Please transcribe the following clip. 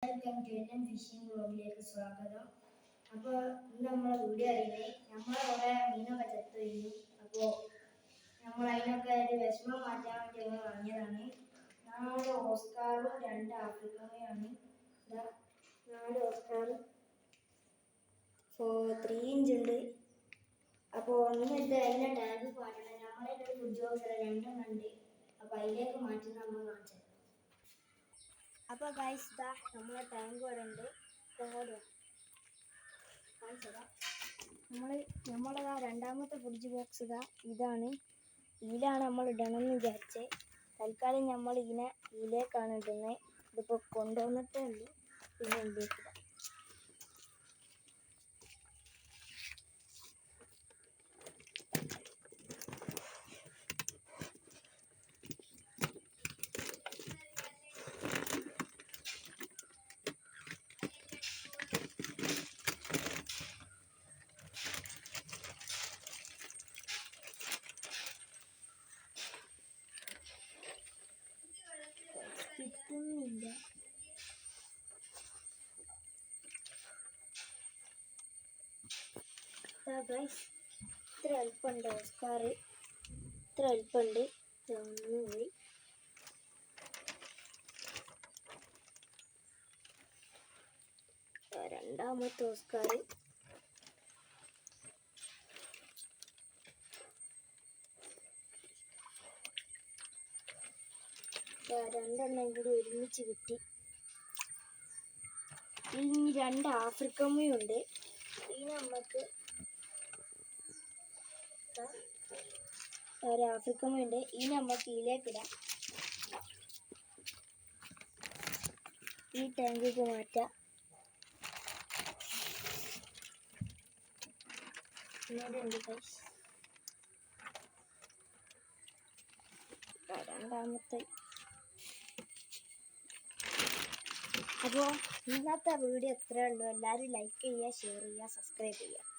Welcome to Indian phishing വ്ളോഗിലേക്ക് സ്വാഗതം. അപ്പോൾ ഇന്ന് നമ്മളെ വീഡിയോ അറിയുന്നത് നമ്മളെ കുറേ മീനൊക്കെ ചത്തു കഴിഞ്ഞു. അപ്പോൾ നമ്മൾ അതിനൊക്കെ ഒരു വിഷമം മാറ്റാൻ വേണ്ടി നമ്മൾ വാങ്ങിയതാണ്. 4 ഓസ്കാറും 2 ആഫ്രിക്കയുമാണ്. 4 ഓസ്കാറും 3 ഇഞ്ച് ഉണ്ട്. അപ്പോൾ ഒന്നിട്ട് അതിൻ്റെ ടാങ്ക് മാറ്റണം. നമ്മളെ ഒരു ഫുഡ് ബോക്സ് 2 ഉണ്ട്. അപ്പോൾ അതിലേക്ക് മാറ്റുന്ന നമ്മൾ കാണിച്ചത്. അപ്പോൾ ഗൈസ് ഇതാ നമ്മളെ ടാങ്ക് ഇവിടെ ഉണ്ട്. കാണിച്ചതാ നമ്മളതാ രണ്ടാമത്തെ ഫ്രിഡ്ജ് ബോക്സ് ഇതാണ്. ഇതിലാണ് നമ്മൾ ഇടണമെന്ന് വിചാരിച്ചത്. തൽക്കാലം നമ്മൾ ഇതിലേക്കാണ് ഇടുന്നത്. ഇതിപ്പോൾ കൊണ്ടുവന്നിട്ടേ ഉള്ളൂ. പിന്നെ ഇതിലേക്ക് ഇടാം. കിട്ടുന്നില്ല. ഇത്ര എളുപ്പമുണ്ട് ഓസ്കാർ, ഇത്ര എളുപ്പമുണ്ട്. പോയി രണ്ടാമത്തെ ഓസ്കാർ രണ്ടെണ്ണം കൂടി ഒരുമിച്ച് കിട്ടി. ഇനി 2 ആഫ്രിക്കമ്മയുണ്ട്. ഇനി നമുക്ക് ഒരു ആഫ്രിക്കമ്മയുണ്ട്. ഇനി നമുക്ക് ഇതിലേക്കിടാം. ഈ ടാങ്കിലേക്ക് മാറ്റാം. രണ്ടാമത്തെ. അപ്പോൾ ഇന്നത്തെ വീഡിയോ എത്രയേ ഉള്ളൂ. എല്ലാവരും ലൈക്ക് ചെയ്യുക, ഷെയർ ചെയ്യുക, സബ്സ്ക്രൈബ് ചെയ്യുക.